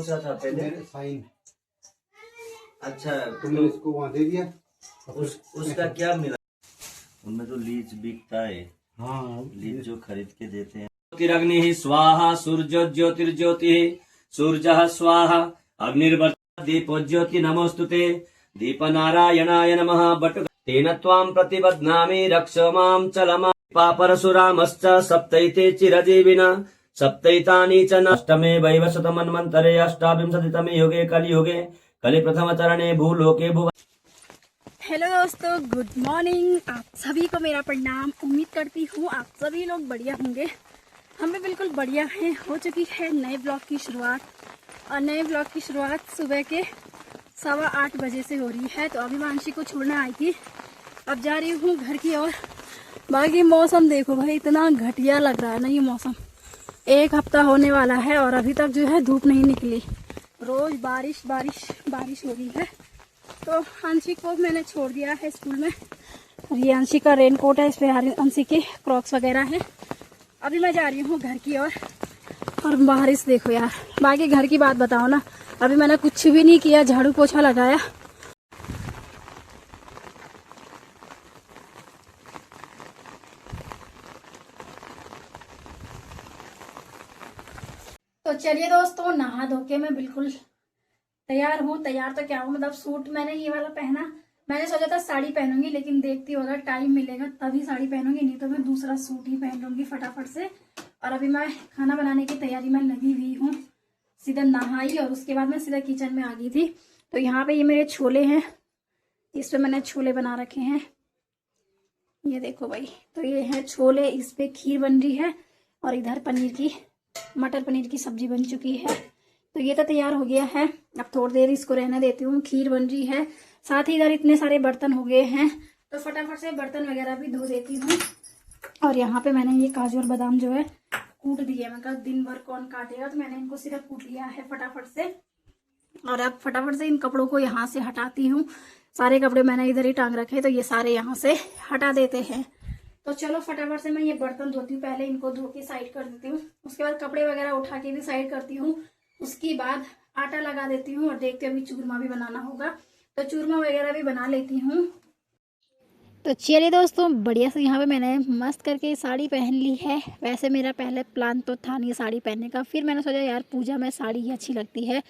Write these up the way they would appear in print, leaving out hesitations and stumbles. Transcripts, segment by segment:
सा था पहले मेरे साइन। अच्छा तुमने इसको वहाँ दे दिया। उसका क्या मिला? उनमें तो लीज बिकता है। हाँ, लीज जो खरीद के देते हैं। ज्योतिरग्नि स्वाहा सूर्यो ज्योतिर्ज्योति सूर्य स्वाहा अग्निर्वर्चः दीपो ज्योति नमोस्तुते दीपनारायणाय नमः बट तेन त्वां प्रतिबध्नामि रक्ष मां चलमा पापरशुरामश्च सप्तैते चिरजीविना सप्तैतानि च नष्टमे वैवस्वतमन्वन्तरे अष्टाविंशतितमे युगे कलियुगे कलि प्रथम चरणे भूलोके भुव। हेलो दोस्तों, गुड मॉर्निंग। आप सभी को मेरा प्रणाम। उम्मीद करती हूँ आप सभी लोग बढ़िया होंगे। हम भी बिल्कुल बढ़िया हैं। हो चुकी है नए ब्लॉग की शुरुआत, और नए ब्लॉग की शुरुआत सुबह के 8:15 बजे से हो रही है। तो अभी मानसी को छोड़ना आई थी, अब जा रही हूँ घर की ओर। बाकी मौसम देखो भाई, इतना घटिया लग रहा है ना ये मौसम। एक हफ्ता होने वाला है और अभी तक जो है धूप नहीं निकली। रोज बारिश बारिश बारिश हो रही है। तो अंशी को मैंने छोड़ दिया है स्कूल में। और ये अंशी का रेनकोट है, इस पे अंशी के क्रॉक्स वगैरह हैं। अभी मैं जा रही हूँ घर की ओर। और बारिश देखो यार। बाकी घर की बात बताओ ना, अभी मैंने कुछ भी नहीं किया, झाड़ू पोछा लगाया। तो चलिए दोस्तों, नहा धो के मैं बिल्कुल तैयार हूँ। तैयार तो क्या हूँ, मतलब सूट मैंने ये वाला पहना। मैंने सोचा था साड़ी पहनूंगी, लेकिन देखती हूँ अगर टाइम मिलेगा तभी साड़ी पहनूंगी, नहीं तो मैं दूसरा सूट ही पहन लूंगी फटाफट से। और अभी मैं खाना बनाने की तैयारी में लगी हुई हूँ। सीधा नहाई और उसके बाद मैं सीधा किचन में आ गई थी। तो यहाँ पे ये मेरे छोले हैं, इस पे मैंने छोले बना रखे हैं। ये देखो भाई, तो ये है छोले, इस पे खीर बन रही है। और इधर मटर पनीर की सब्जी बन चुकी है। तो ये तो तैयार हो गया है। अब थोड़ी देर इसको रहने देती हूँ। खीर बन रही है, साथ ही इधर इतने सारे बर्तन हो गए हैं, तो फटाफट से बर्तन वगैरह भी धो देती हूँ। और यहाँ पे मैंने ये काजू और बादाम जो है कूट दिए। मैं कहा दिन भर कौन काटेगा, तो मैंने इनको सिर्फ कूट लिया है फटाफट से। और अब फटाफट से इन कपड़ों को यहाँ से हटाती हूँ। सारे कपड़े मैंने इधर ही टांग रखे, तो ये सारे यहाँ से हटा देते हैं। तो चलो फटाफट से मैं ये बर्तन धोती हूँ। पहले इनको धो के साइड कर देती हूँ, उसके बाद कपड़े वगैरह उठा के भी साइड करती हूँ। उसके बाद आटा लगा देती हूँ और देखते अभी चूरमा भी बनाना होगा, तो चूरमा वगैरह भी बना लेती हूँ। तो चलिए दोस्तों, बढ़िया से यहाँ पे मैंने मस्त करके साड़ी पहन ली है। वैसे मेरा पहले प्लान तो था नहीं साड़ी पहनने का, फिर मैंने सोचा यार पूजा में साड़ी ही अच्छी लगती है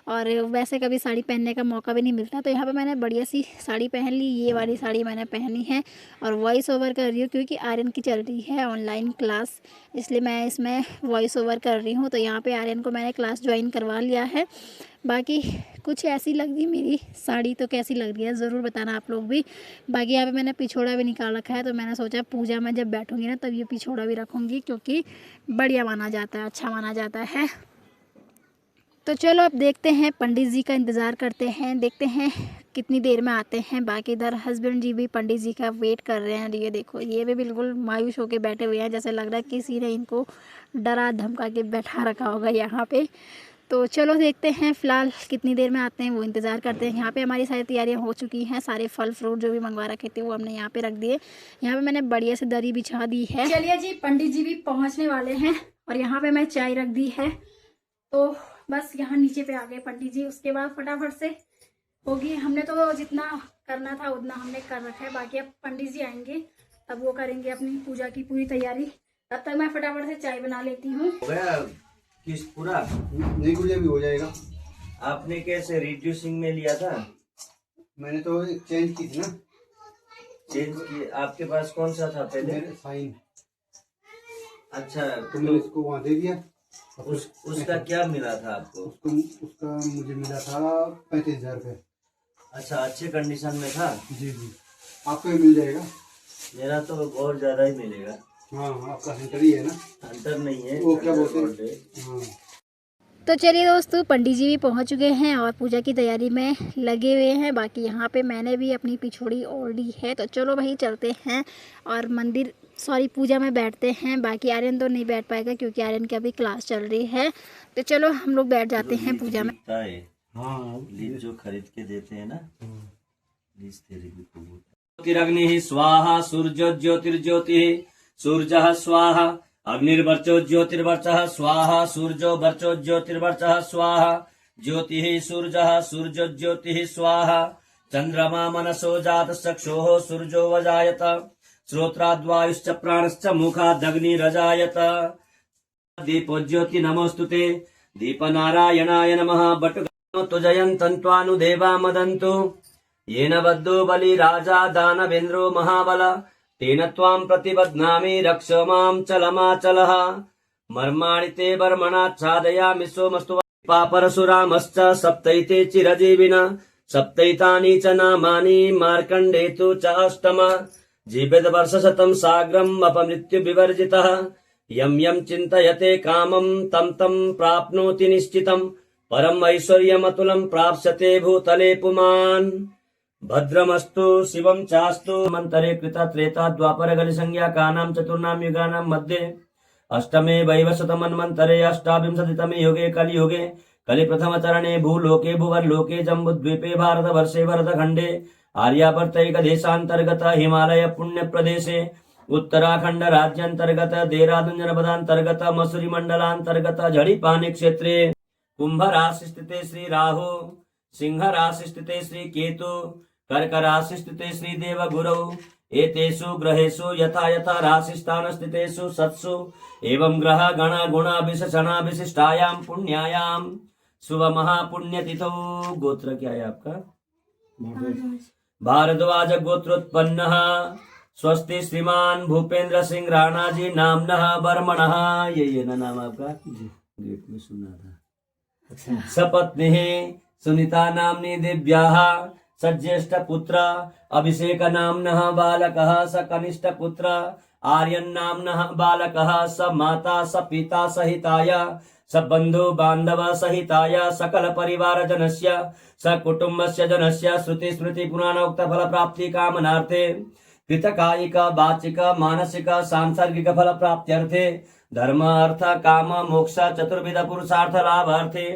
और वैसे कभी साड़ी पहनने का मौका भी नहीं मिलता। तो यहाँ पे मैंने बढ़िया सी साड़ी पहन ली। ये वाली साड़ी मैंने पहनी है और वॉइस ओवर कर रही हूँ, क्योंकि आर्यन की चल रही है ऑनलाइन क्लास, इसलिए मैं इसमें वॉइस ओवर कर रही हूँ। तो यहाँ पर आर्यन को मैंने क्लास ज्वाइन करवा लिया है। बाकी कुछ ऐसी लग रही मेरी साड़ी, तो कैसी लग रही है ज़रूर बताना आप लोग भी। बाकी यहाँ पे मैंने पिछोड़ा भी निकाल रखा है, तो मैंने सोचा पूजा में जब बैठूंगी ना तब ये पिछोड़ा भी रखूँगी, क्योंकि बढ़िया माना जाता है, अच्छा माना जाता है। तो चलो अब देखते हैं, पंडित जी का इंतज़ार करते हैं, देखते हैं कितनी देर में आते हैं। बाकी इधर हस्बैंड जी भी पंडित जी का वेट कर रहे हैं। ये देखो, ये भी बिल्कुल मायूस होकर बैठे हुए हैं, जैसे लग रहा है किसी ने इनको डरा धमका के बैठा रखा होगा यहाँ पे। तो चलो देखते हैं फ़िलहाल कितनी देर में आते हैं, वो इंतज़ार करते हैं। यहाँ पे हमारी सारी तैयारियां हो चुकी हैं। सारे फल फ्रूट जो भी मंगवा रखे थे वो हमने यहाँ पे रख दिए। यहाँ पे मैंने बढ़िया से दरी बिछा दी है। चलिए जी, पंडित जी भी पहुँचने वाले हैं और यहाँ पे मैं चाय रख दी है। तो बस यहाँ नीचे पे आ गए पंडित जी। उसके बाद फटाफट से होगी, हमने तो जितना करना था उतना हमने कर रखा है। बाकी अब पंडित जी आएंगे तब वो करेंगे अपनी पूजा की पूरी तैयारी। तब तक मैं फटाफट से चाय बना लेती हूँ। किस पूरा नहीं गुड़िया भी हो जाएगा। आपने कैसे रिड्यूसिंग में लिया था? मैंने तो चेंज की थी ना। चेंज की? आपके पास कौन सा था पहले? मेरे साइन। अच्छा, तुमने इसको वहाँ दे दिया। उसका क्या मिला था आपको? उसका मुझे मिला था 35,000 रुपये। अच्छा, अच्छे कंडीशन में था? जी जी, आपको भी मिल जाएगा। मेरा तो बहुत ज्यादा ही मिलेगा। हाँ, आपका सेंटर ही है ना। अंतर नहीं है वो क्या बोलते हैं। हाँ। तो चलिए दोस्तों, पंडित जी भी पहुंच चुके हैं और पूजा की तैयारी में लगे हुए हैं। बाकी यहाँ पे मैंने भी अपनी पिछोड़ी ओढ़ ली है। तो चलो भाई चलते हैं और पूजा में बैठते हैं। बाकी आर्यन तो नहीं बैठ पाएगा, क्योंकि आर्यन की अभी क्लास चल रही है। तो चलो हम लोग बैठ जाते हैं पूजा में। हाँ, लीज जो खरीद के देते हैं ना, लीज थेरेपी। ज्योतिरग्नि स्वाहा सूर्यो ज्योतिर्ज्योति सूर्य स्वाहा अग्निर्वर्चो ज्योतिर्वर्चः स्वाहा सूर्यो वर्चो ज्योतिर्वर्चः स्वाहा ज्योतिः सूर्यः सूर्योज्योतिः स्वाहा चन्द्रमा मनसो जातश्चक्षुः सूर्यो वजायत श्रोत्राद्वायुश्च प्राणश्च मुखादग्निरजायत दीपो ज्योति नमोस्तुते दीपनारायणाय नमः बटुकतो जयन्तन्त्वानुदेवा मदन्तु येन बद्धो बलि राजा दानवेन्द्रो महाबल तेन त्वां प्रतिबध्नामि रक्ष मां चलमाचलः मर्माणि ते वर्मणाच्छादयामि सोमस्तु पापरशुरामश्च सप्तैते चिरजीविना सप्तैतानि च नामानि मार्कण्डे तु च अष्टम जीवेद्वर्षशतं साग्रम् अपमृत्युविवर्जितः यं यं चिन्तयते कामं तं तं प्राप्नोति निश्चितं परम् ऐश्वर्यमतुलं प्राप्स्यते भूतले पुमान् भद्रमस्तु शिवं चास्तु मन्तरे कृता त्रेता द्वापर कलिसंज्ञाकानां चतुर्णां युगानां मध्ये अष्टमे वैवशतमन्वन्तरे अष्टाविंशतितमे युगे कलियुगे कलिप्रथमचरणे भूलोके भुवर्लोके जम्बुद्वीपे भारतवर्षे भरतखण्डे आर्यावर्तैकदेशान्तर्गत हिमालय पुण्यप्रदेशे उत्तराखंड राज्यांतर्गत देहरादून जनपदांतर्गत मसूरी मंडलांतर्गत झड़ीपानी क्षेत्रे कुंभ राशि स्थिते श्री राहु सिंह राशि स्थिते श्री केतु कर्क राशि स्थिते श्री देव गुरौ एतेषु ग्रहेषु यथा यथा राशि स्थान स्थितेषु सत्सु एवं ग्रह गण गुण विशेषणा विशिष्टायां पुण्यायां शुभ महापुण्यतिथौ। गोत्र क्या है आपका? भारद्वाज गोत्रोत्पन्नः स्वस्ति श्रीमान भूपेंद्र सिंह राणा जी नामनः बर्मणः। ये ना नाम आपका? गेट में सुना था। सपत्नी सुनीता नामनी दिव्याः सज्येष्ठ पुत्र अभिषेक नामनः बालकः स कनिष्ठ पुत्र आर्यन नामनः बालकः स माता स पिता सहिताय स बंधु बांधव सहिताय सकल परिवार जनस्य स कुटुंबस्य जनस्य श्रुति स्मृति पुराणोक्त फल प्राप्ति कामनार्थे कृतकायिक वाचिक मानसिक सांसर्गिक फल प्राप्त्यर्थे धर्म अर्थ काम मोक्ष चतुर्विध पुरुषार्थ लाभार्थे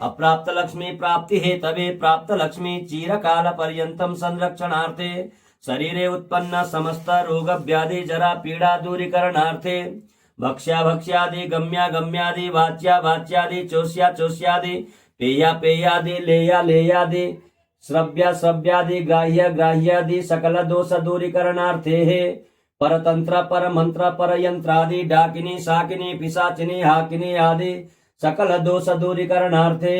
अप्राप्त लक्ष्मी प्राप्ति हेतवे प्राप्त लक्ष्मी चिरकाल पर्यंतम संरक्षणार्थे शरीरे उत्पन्न समस्त रोग व्याधि जरा पीड़ा दूरीकरणार्थे भक्ष्या भक्ष्यादि गम्या गम्यादि वाच्या वाच्यादि चोष्या चोष्यादि पेया पेयादि लेया लेयादि श्रव्य श्रव्यादि ग्राह्य ग्राह्यादि सकल दोष दूरीकरणार्थे परतंत्र पर मंत्र पर यंत्रादि डाकिनी शाकिनी पिशाचिनी हाकिनी आदि सकल दोष दूरीकरणार्थे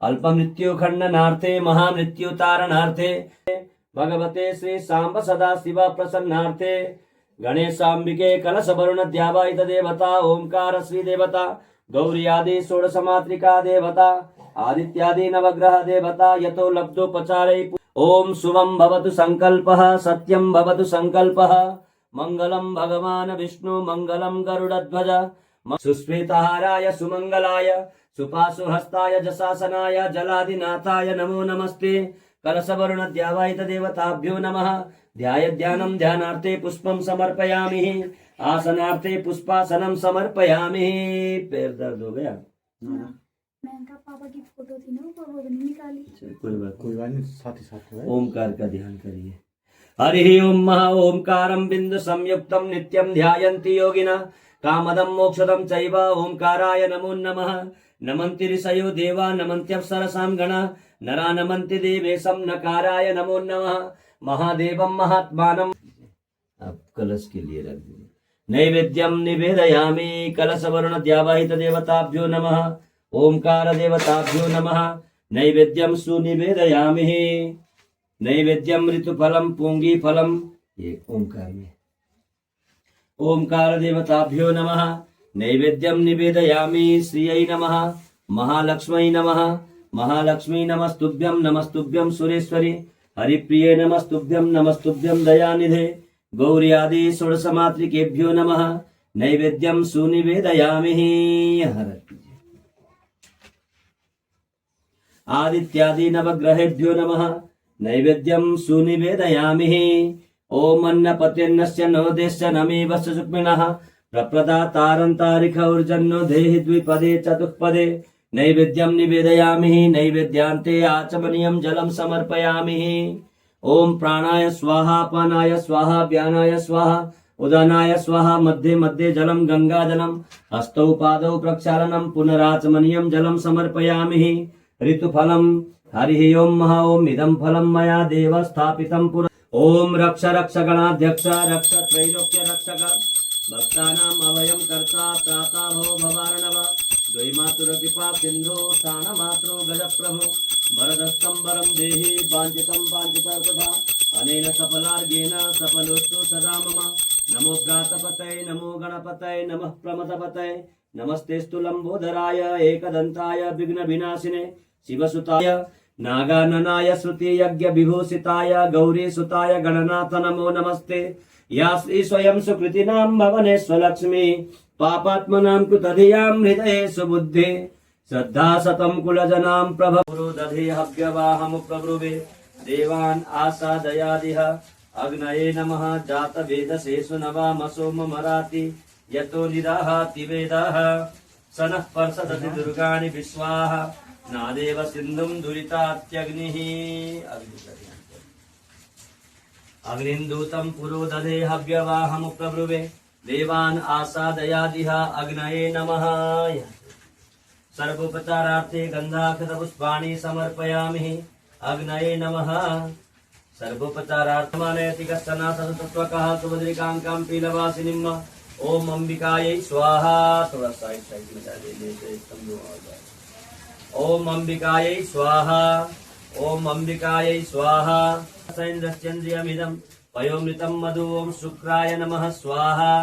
अल्प मृत्यु खंडनार्थे महामृत्यु तारणार्थे भगवते श्री सांब सदा शिव प्रसन्नार्थे गणेशांबिके कलश वरुण द्यावायित देवता ओंकार श्री देवता गौरी आदि षोडश मातृका देवता आदित्यादि नवग्रह देवता यतो लब्धोपचारै ओम शुभम भवतु संकल्पः सत्यम भवतु संकल्पः मंगलम भगवान विष्णु मंगलम गरुड़ध्वज सुस्मितहाराय सुमंगलाय सुपाशुहस्ताय जशासनाय जलादिनाथाय नमो नमस्ते कलशवरुण द्यावायित देवताभ्यो नमः ध्याय ध्यानं ध्यानार्थे पुष्पम समर्पयामि आसनार्थे पुष्पासनम समर्पयामि। पैर दर्द हो गया? मैंने पापा की फोटो थी ना वो नहीं निकाली। कोई बात नहीं, साथ ही साथ है। ओमकार का ध्यान करिए। हरि ओम महा ओमकारं बिंदु संयुक्तम नित्यं ध्यायन्ति योगिना कामदं मोक्षदं चैव ओमकाराय नमो नमः। नमन्ति ऋषयो देवा नमन्त्यप्सरसां गणा नरा नमन्ति देवेशं नकाराय नमो नमः। महादेवं महात्मानं आप कलश के लिए रख दीजिए। नैवेद्यं निवेदयामि कलशवरुण द्यावाहित देवताभ्यो नमः ओमकार देवताभ्यो नमः। नैवेद्यं सुनिवेदयामि नैवेद्यं ऋतुफलं पूंगी फलम ये ओमकार में ओमकार देवताभ्यो नमः। नैवेद्यं निवेदयामि श्रियै नमः महालक्ष्मै नमः महालक्ष्मी नमस्तुभ्यं सुरेश्वरी हरिप्रिये नमस्तुभ्यं दयानिधे गौरी आदि षोडश मातृकेभ्यो नमः। नैवेद्यं सुनिवेदयामि हर आदित्यादि नवग्रहेभ्यो नमः। नैवेद्यं सुनिवेदयामि ओम अन्नपत्यन्नस्य नोदेश्य नमेव सुक्मिनः प्रप्रदातारन्तारिक ऊर्जन्नो देहि द्विपदे चतुष्पदे। नैवेद्यं निवेदयामि नैवेद्यान्ते आचमनीयं जलं समर्पयामि। ओम प्राणाय स्वाहा अपानाय स्वाहा व्यानाय स्वाहा उदानाय स्वाहा मध्ये मध्ये जलं गंगाजलं हस्तौ पादौ प्रक्षालनं पुनराचमनीयं जलं समर्पयामि। ऋतुफलम् हरिः ओम् महा ओम् इदं फलं मया देव स्थापितं पुर ओम रक्ष रक्ष गणाध्यक्ष रक्ष त्रैलोक्य रक्षक भक्तानाम् अभयं कर्ता त्राता भव भवार्णव द्वैमातुर कृपा सिन्धो स्थानमात्रो गजप्रभो वरदस्तं वरं देहि वाञ्छितं वाञ्छितकथा अनेन सफलार्गेण सफलोस्तु सदा मम नमो भ्रातपतये नमो गणपतये नमः प्रमदपतये नमस्तेस्तु लंबोदराय एकदन्ताय विघ्नविनाशिने शिवसुताय नागाननाय श्रुति यज्ञ विभूषिताय गौरी सुताय गणनाथ नमो नमस्ते या श्री स्वयं सुकृतिनां भवने स्वलक्ष्मी पापात्मनां कृतधियां हृदये सुबुद्धे श्रद्धा सतं कुलजनां प्रभुरो दधे हव्यवाहं प्रब्रुवे देवान् आसादयादिह अग्नये नमः जातवेदसेषु नवामसो मराति यतो निदाहाति वेदाः सनः पर्षदति दुर्गाणि विश्वाः नादेव सिन्धुं दुरितात्यग्निः अग्निन्दूतं पुरो दधे हव्यवाहं प्रब्रुवे देवान् आसादयादिह अग्नये नमः सर्वोपचारार्थे गन्धाक्षतपुष्पाणि समर्पयामि अग्नये नमः सर्वोपचारार्थमानयति कश्चन सततत्त्वकः सुभद्रिकाङ्कां पीलवासिनीम् ओम अंबिकायै स्वाहा थोड़ा साइड में डाल दीजिए ओम अंबिकायै स्वाहा ओम अंबिकायै स्वाहा सैन्द्रश्चन्द्रियमिदं पयोमृतं मधु ओम शुक्राय नमः स्वाहा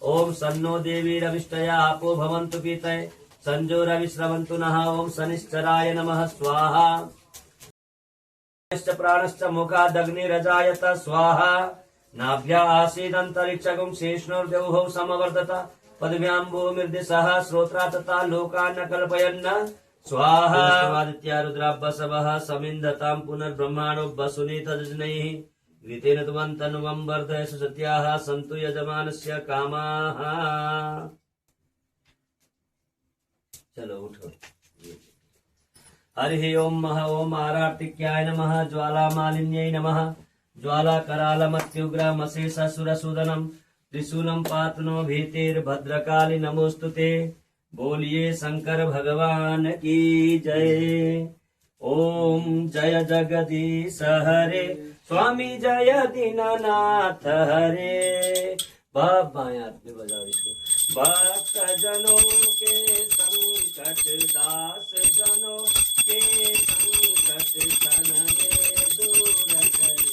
ओम सन्नो देवीरविष्टया आपो भवन्तु पीतये संजोरविश्रवन्तु नः ओम शनिश्चराय नमः स्वाहा प्राणश्च मुखादग्निरजायत स्वाहा नाभ्या आसीदन्तरिक्षगुं शेष्णोर्द्यौः समवर्धत पदव्यां भूमिर्दिशः श्रोत्रा तथा लोकान् कल्पयन् स्वाहा आदित्या रुद्राभ्वसवः समिन्धतां पुनर्ब्रह्माणो वसुनि तज्जनैः घृतेन त्वं तनुवं वर्धय सुसत्याः सन्तु यजमानस्य कामाः। चलो उठो। हरिः ओम महा ओम आरार्तिक्याय नमः ज्वालामालिन्यै नमः ज्वालाकरालमत्युग्रमशेषसुरसूदनं त्रिशूलं पातनो भीतिर्भद्रकाली नमोस्तुते बोलिए शंकर भगवान की जय। ओम जय जगदीश हरे स्वामी जय दीननाथ हरे बाया में बजाओ इसको भक्त जनों के संकट दास जनों के संकट सन में दूर करे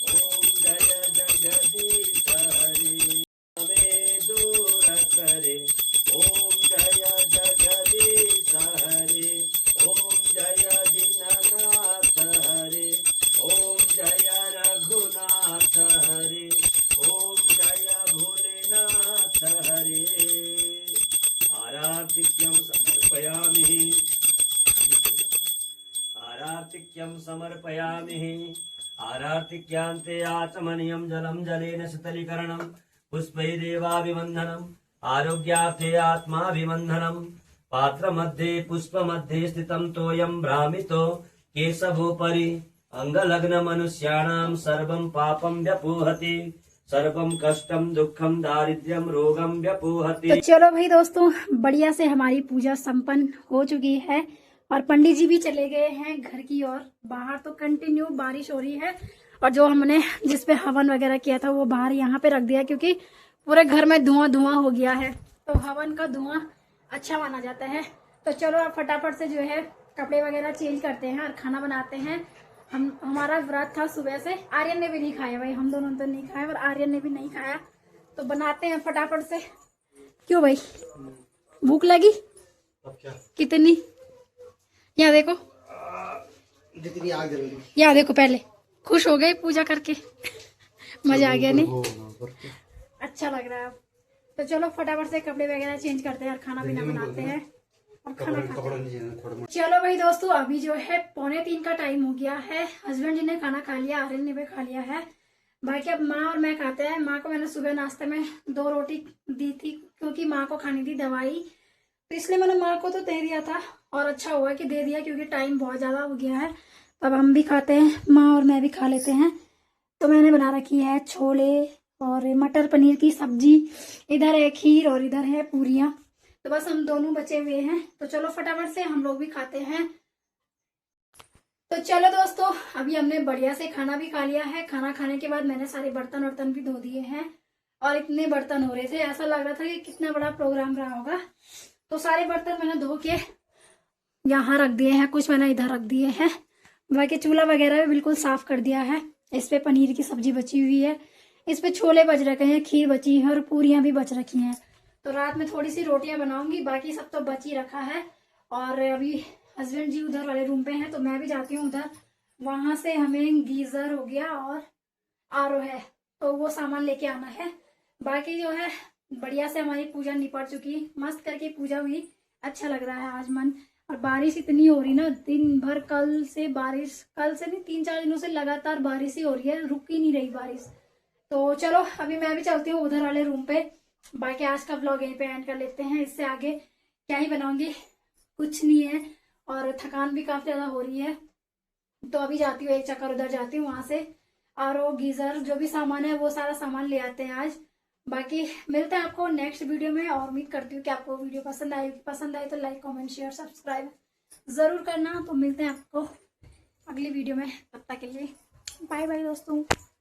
ओम जय जगदीश हरे में दूर करे ओम जय जगदीश हरे ओम जय दीननाथ हरे ओम जय रघुनाथ हरे ओम जय भोलेनाथ हरे। आरार्तिक्यं समर्पयामि आरार्तिक्यं समर्पयामि आरार्तिक्यान्ते आचमनीयं जलं जलेन शीतलीकरणं पुष्पै देवाभिवन्दनम् आरोग्यार्थे आत्माभिवन्दनम् पात्रमध्ये पुष्पमध्ये स्थितं तोयं भ्रामितो केशवोपरि अंगलग्नमनुष्याणां सर्वं पापं व्यपोहति सर्वं कष्टं दुःखं दारिद्र्यं रोगं व्यपोहति। तो चलो भाई दोस्तों, बढ़िया से हमारी पूजा संपन्न हो चुकी है और पंडित जी भी चले गए हैं घर की ओर। बाहर तो कंटिन्यू बारिश हो रही है और जो हमने जिस पे हवन वगैरह किया था वो बाहर यहाँ पे रख दिया क्योंकि पूरे घर में धुआं धुआं हो गया है, तो हवन का धुआं अच्छा माना जाता है। तो चलो आप फटाफट से जो है कपड़े वगैरह चेंज करते हैं और खाना बनाते हैं। हमारा व्रत था सुबह से, आर्यन ने भी नहीं खाया भाई, हम दोनों तो नहीं खाया और आर्यन ने भी नहीं खाया, तो बनाते हैं फटाफट से। क्यों भाई, भूख लगी? अब क्या कितनी? यहाँ देखो, जितनी आग जलेगी। यहाँ देखो, पहले खुश हो गए पूजा करके मजा आ गया नहीं? अच्छा लग रहा है। तो चलो फटाफट से कपड़े वगैरह चेंज करते हैं और खाना पीना बनाते हैं और खाना खाते हैं। चलो भाई दोस्तों, अभी जो है 2:45 का टाइम हो गया है। हस्बैंड जी ने खाना खा लिया, आर्यन ने भी खा लिया है। बाकी अब माँ और मैं खाते हैं। माँ को मैंने सुबह नाश्ते में 2 रोटी दी थी क्योंकि माँ को खानी थी दवाई, तो इसलिए मैंने माँ को तो दे दिया था और अच्छा हुआ कि दे दिया क्योंकि टाइम बहुत ज़्यादा हो गया है। अब हम भी खाते हैं, माँ और मैं भी खा लेते हैं। तो मैंने बना रखी है छोले और मटर पनीर की सब्जी, इधर है खीर और इधर है पूरियाँ। तो बस हम दोनों बचे हुए हैं, तो चलो फटाफट से हम लोग भी खाते हैं दोस्तों अभी हमने बढ़िया से खाना भी खा लिया है। खाना खाने के बाद मैंने सारे बर्तन वर्तन भी धो दिए हैं और इतने बर्तन हो रहे थे, ऐसा लग रहा था कि कितना बड़ा प्रोग्राम रहा होगा। तो सारे बर्तन मैंने धो के यहाँ रख दिए हैं, कुछ मैंने इधर रख दिए हैं। बाकी चूल्हा वगैरह भी बिल्कुल साफ कर दिया है। इस पे पनीर की सब्जी बची हुई है, इस पे छोले बच रखे हैं, खीर बची है और पूरियां भी बच रखी हैं। तो रात में थोड़ी सी रोटियां बनाऊंगी, बाकी सब तो बच ही रखा है। और अभी हस्बैंड जी उधर वाले रूम पे हैं तो मैं भी जाती हूँ उधर। वहां से हमें गीजर हो गया और आरओ है तो वो सामान लेके आना है। बाकी जो है बढ़िया से हमारी पूजा निपट चुकी, मस्त करके पूजा हुई, अच्छा लग रहा है आज मन। और बारिश इतनी हो रही ना दिन भर, कल से बारिश, कल से नहीं 3-4 दिनों से लगातार बारिश ही हो रही है, रुक ही नहीं रही बारिश। तो चलो अभी मैं भी चलती हूँ उधर वाले रूम पे। बाकी आज का व्लॉग यहीं पे एंड कर लेते हैं। इससे आगे क्या ही बनाऊंगी, कुछ नहीं है और थकान भी काफी ज्यादा हो रही है। तो अभी जाती हूँ, एक चक्कर उधर जाती हूँ, वहां से आरओ गीजर जो भी सामान है वो सारा सामान ले आते हैं आज। बाकी मिलते हैं आपको नेक्स्ट वीडियो में और उम्मीद करती हूँ कि आपको वीडियो पसंद आएगी। पसंद आए तो लाइक कमेंट शेयर सब्सक्राइब जरूर करना। तो मिलते हैं आपको अगली वीडियो में, तब तक के लिए बाय बाय दोस्तों।